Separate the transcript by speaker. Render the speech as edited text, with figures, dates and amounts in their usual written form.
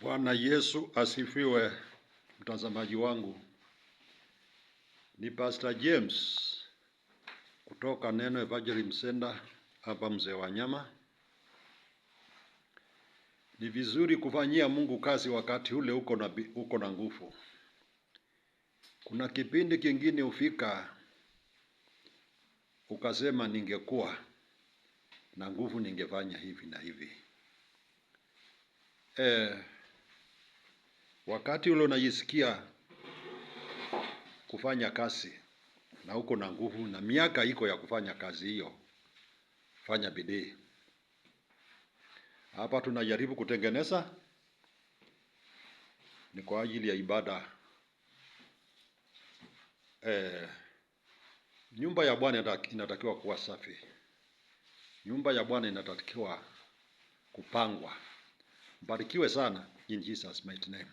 Speaker 1: Bwana Yesu asifiwe. Mtazamaji wangu, ni Pastor James kutoka Neno Evangelism Center hapa Mzee wa Nyama. Ni vizuri kufanyia Mungu kazi wakati ule uko na nguvu. Kuna kipindi kingine ufika ukasema ningekuwa na nguvu ningefanya hivi na hivi. Wakati ule unajisikia kufanya kazi na uko na nguvu na miaka iko ya kufanya kazi hiyo, fanya bidii. Hapa tunajaribu kutengeneza ni kwa ajili ya ibada. Nyumba ya Bwana inatakiwa kuwa safi. Nyumba ya Bwana inatakiwa kupangwa. Mbarikiwe sana in Jesus mighty name.